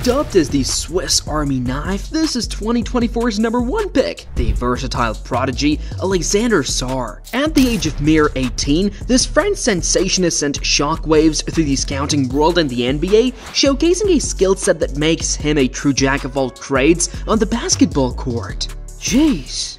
Dubbed as the Swiss Army knife, this is 2024's #1 pick, the versatile prodigy Alexandre Sarr. At the age of mere 18, this French sensation has sent shockwaves through the scouting world and the NBA, showcasing a skill set that makes him a true jack of all trades on the basketball court. Jeez.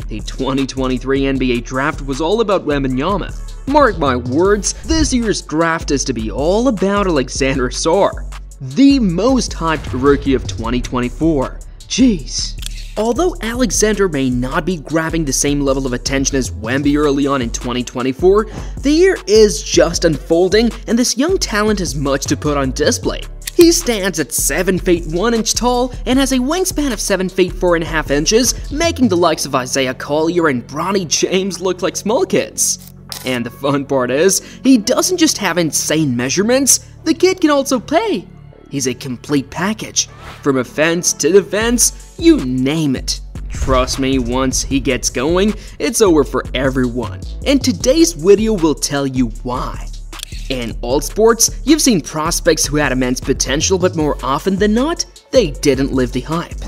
The 2023 NBA draft was all about Wembanyama. Mark my words, this year's draft is to be all about Alexandre Sarr, the most hyped rookie of 2024. Jeez. Although Alexander may not be grabbing the same level of attention as Wemby early on in 2024, the year is just unfolding and this young talent has much to put on display. He stands at 7 feet 1 inch tall and has a wingspan of 7 feet 4.5 inches, making the likes of Isaiah Collier and Bronny James look like small kids. And the fun part is, he doesn't just have insane measurements, the kid can also play. He's a complete package. From offense to defense, you name it. Trust me, once he gets going, it's over for everyone. And today's video will tell you why. In all sports, you've seen prospects who had immense potential, but more often than not, they didn't live the hype.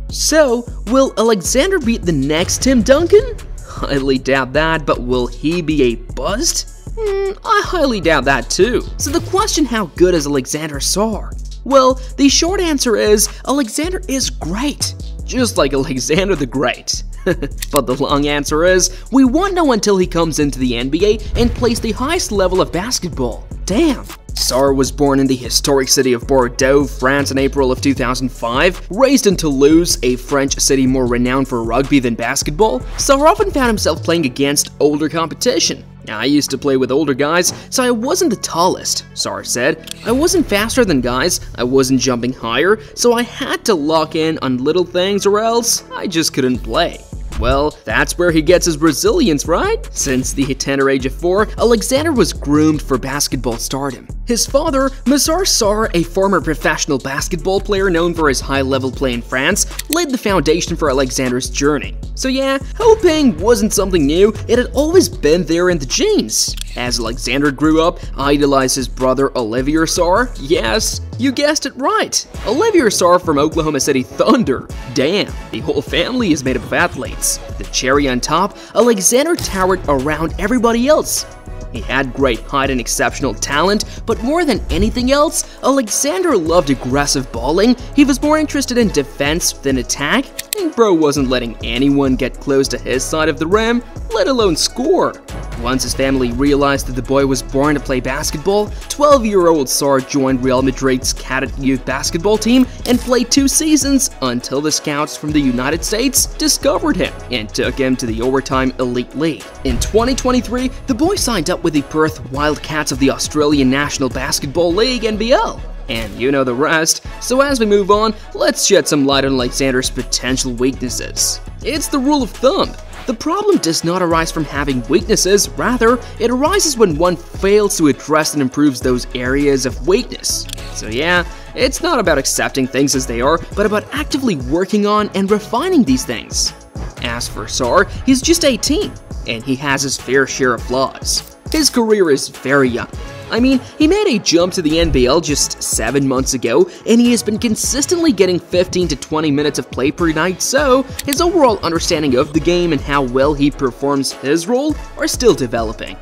So, will Alexander be the next Tim Duncan? Highly doubt that, but will he be a bust? I highly doubt that too. So the question, how good is Alexandre Sarr? Well, the short answer is, Alexander is great. Just like Alexander the Great. But the long answer is, we won't know until he comes into the NBA and plays the highest level of basketball. Damn. Sarr was born in the historic city of Bordeaux, France in April of 2005. Raised in Toulouse, a French city more renowned for rugby than basketball, Sarr often found himself playing against older competition. I used to play with older guys, so I wasn't the tallest, Sarr said. I wasn't faster than guys, I wasn't jumping higher, so I had to lock in on little things or else I just couldn't play. Well, that's where he gets his resilience, right? Since the tender age of 4, Alexander was groomed for basketball stardom. His father, Alexandre Sarr, a former professional basketball player known for his high-level play in France, laid the foundation for Alexander's journey. So yeah, hoping wasn't something new, it had always been there in the genes. As Alexander grew up, idolized his brother Olivier Sarr. Yes, you guessed it right. Olivier Sarr from Oklahoma City Thunder. Damn, the whole family is made up of athletes. The cherry on top, Alexander towered around everybody else. He had great height and exceptional talent, but more than anything else, Alexander loved aggressive balling. He was more interested in defense than attack, and bro wasn't letting anyone get close to his side of the rim, let alone score. Once his family realized that the boy was born to play basketball, 12-year-old Sarr joined Real Madrid's cadet youth basketball team and played 2 seasons until the scouts from the United States discovered him and took him to the overtime elite league. In 2023, the boy signed up with the Perth Wildcats of the Australian National Basketball League (NBL). And you know the rest, so as we move on, let's shed some light on Alexander's potential weaknesses. It's the rule of thumb. The problem does not arise from having weaknesses, rather, it arises when one fails to address and improves those areas of weakness. So yeah, it's not about accepting things as they are, but about actively working on and refining these things. As for Sarr, he's just 18, and he has his fair share of flaws. His career is very young. I mean, he made a jump to the NBL just 7 months ago, and he has been consistently getting 15 to 20 minutes of play per night, so his overall understanding of the game and how well he performs his role are still developing.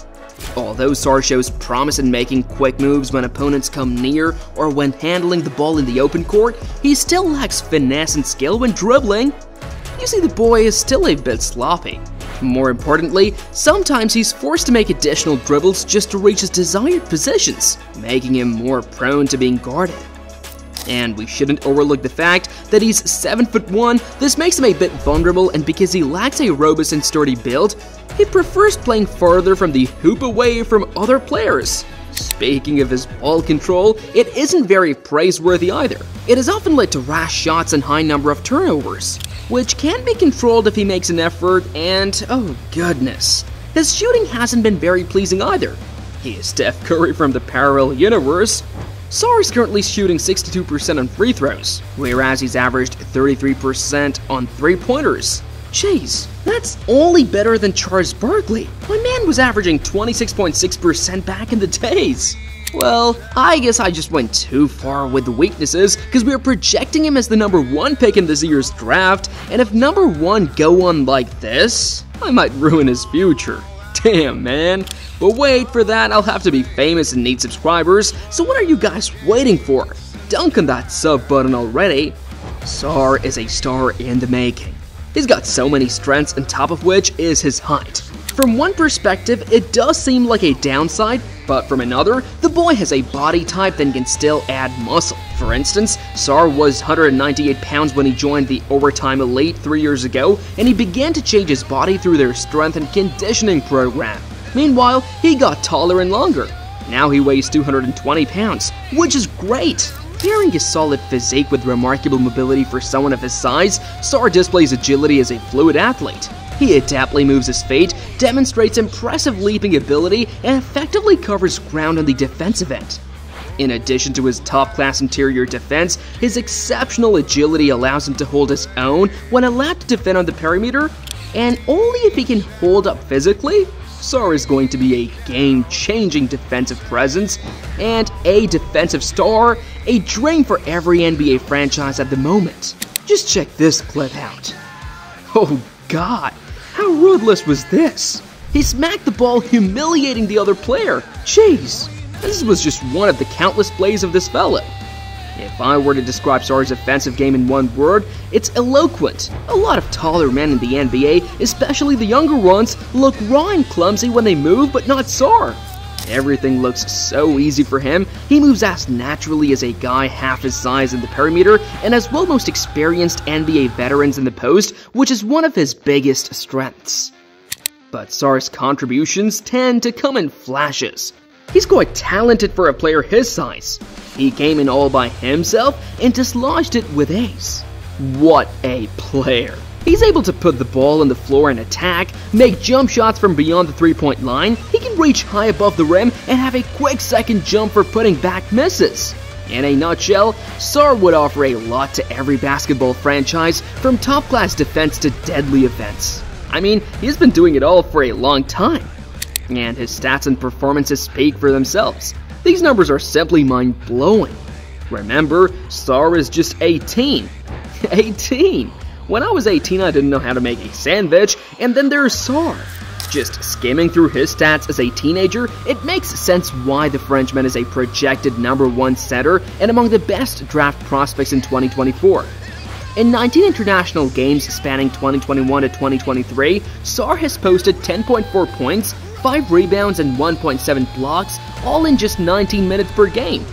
Although Sarr shows promise in making quick moves when opponents come near or when handling the ball in the open court, he still lacks finesse and skill when dribbling. You see, the boy is still a bit sloppy. More importantly, sometimes he's forced to make additional dribbles just to reach his desired positions, making him more prone to being guarded. And we shouldn't overlook the fact that he's 7'1", this makes him a bit vulnerable, and because he lacks a robust and sturdy build, he prefers playing farther from the hoop away from other players. Speaking of his ball control, it isn't very praiseworthy either. It has often led to rash shots and high number of turnovers, which can be controlled if he makes an effort, and oh goodness, his shooting hasn't been very pleasing either. He is Steph Curry from the parallel universe. Sarr is currently shooting 62% on free throws, whereas he's averaged 33% on three-pointers. Jeez, that's only better than Charles Barkley. My man was averaging 26.6% back in the days. Well, I guess I just went too far with the weaknesses because we are projecting him as the #1 pick in this year's draft, and if #1 go on like this, I might ruin his future. Damn, man. But wait, for that I'll have to be famous and need subscribers, so what are you guys waiting for? Dunk on that sub button already. Sarr is a star in the making. He's got so many strengths, on top of which is his height. From one perspective, it does seem like a downside, but from another, the boy has a body type that can still add muscle. For instance, Sarr was 198 pounds when he joined the Overtime Elite 3 years ago, and he began to change his body through their strength and conditioning program. Meanwhile, he got taller and longer. Now he weighs 220 pounds, which is great. Pairing his solid physique with remarkable mobility for someone of his size, Sarr displays agility as a fluid athlete. He adeptly moves his feet, demonstrates impressive leaping ability, and effectively covers ground on the defensive end. In addition to his top-class interior defense, his exceptional agility allows him to hold his own when allowed to defend on the perimeter, and only if he can hold up physically. Sarr is going to be a game-changing defensive presence and a defensive star, a dream for every NBA franchise at the moment. Just check this clip out. Oh God, how ruthless was this? He smacked the ball, humiliating the other player. Jeez, this was just one of the countless plays of this fella. If I were to describe Sarr's offensive game in one word, it's eloquent. A lot of taller men in the NBA, especially the younger ones, look raw and clumsy when they move, but not Sarr. Everything looks so easy for him. He moves as naturally as a guy half his size in the perimeter, and as well most experienced NBA veterans in the post, which is one of his biggest strengths. But Sarr's contributions tend to come in flashes. He's quite talented for a player his size. He came in all by himself and dislodged it with ace. What a player! He's able to put the ball on the floor and attack, make jump shots from beyond the three-point line, he can reach high above the rim, and have a quick second jump for putting back misses. In a nutshell, Sarr would offer a lot to every basketball franchise, from top-class defense to deadly offense. I mean, he's been doing it all for a long time. And his stats and performances speak for themselves. These numbers are simply mind-blowing. Remember, Sarr is just 18. 18! When I was 18, I didn't know how to make a sandwich, and then there's Sarr. Just skimming through his stats as a teenager, it makes sense why the Frenchman is a projected #1 center and among the best draft prospects in 2024. In 19 international games spanning 2021 to 2023, Sarr has posted 10.4 points, 5 rebounds, and 1.7 blocks, all in just 19 minutes per game.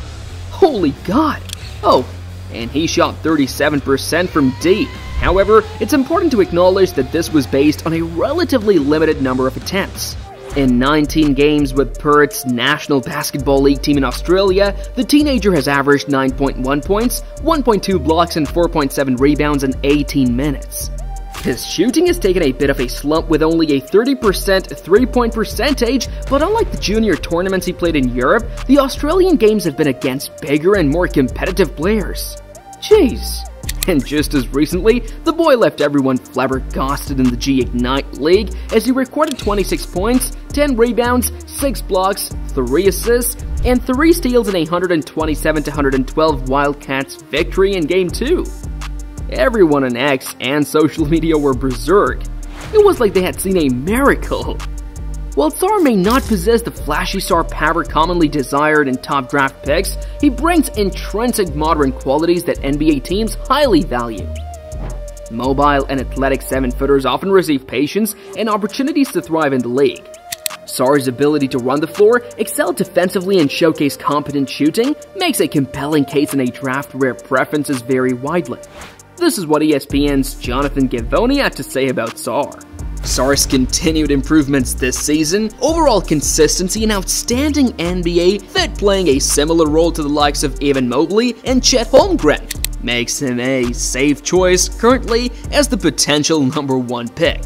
Holy God! Oh, and he shot 37% from deep. However, it's important to acknowledge that this was based on a relatively limited number of attempts. In 19 games with Perth's National Basketball League team in Australia, the teenager has averaged 9.1 points, 1.2 blocks, and 4.7 rebounds in 18 minutes. His shooting has taken a bit of a slump with only a 30% three-point percentage, but unlike the junior tournaments he played in Europe, the Australian games have been against bigger and more competitive players. Jeez. And just as recently, the boy left everyone flabbergasted in the G-Ignite League as he recorded 26 points, 10 rebounds, 6 blocks, 3 assists, and 3 steals in a 127-112 Wildcats victory in Game 2. Everyone on X and social media were berserk. It was like they had seen a miracle. While Sarr may not possess the flashy star power commonly desired in top draft picks, he brings intrinsic modern qualities that NBA teams highly value. Mobile and athletic 7-footers often receive patience and opportunities to thrive in the league. Sarr's ability to run the floor, excel defensively, and showcase competent shooting makes a compelling case in a draft where preferences vary widely. This is what ESPN's Jonathan Givony had to say about Sarr. Sarr's continued improvements this season, overall consistency, and outstanding NBA fit playing a similar role to the likes of Evan Mobley and Chet Holmgren makes him a safe choice currently as the potential #1 pick.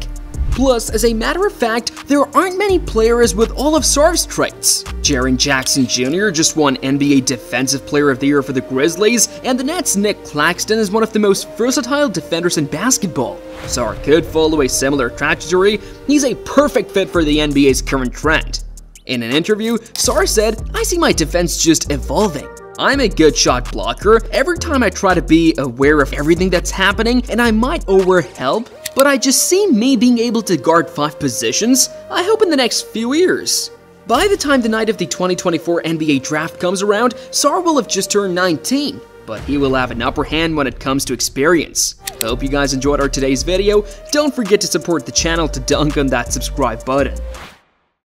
Plus, as a matter of fact, there aren't many players with all of Sarr's traits. Jaren Jackson Jr. just won NBA Defensive Player of the Year for the Grizzlies, and the Nets' Nick Claxton is one of the most versatile defenders in basketball. Sarr could follow a similar trajectory. He's a perfect fit for the NBA's current trend. In an interview, Sarr said, "I see my defense just evolving. I'm a good shot blocker. Every time I try to be aware of everything that's happening, and I might overhelp, but I just see me being able to guard 5 positions, I hope in the next few years." By the time the night of the 2024 NBA draft comes around, Sarr will have just turned 19, but he will have an upper hand when it comes to experience. Hope you guys enjoyed our today's video. Don't forget to support the channel to dunk on that subscribe button.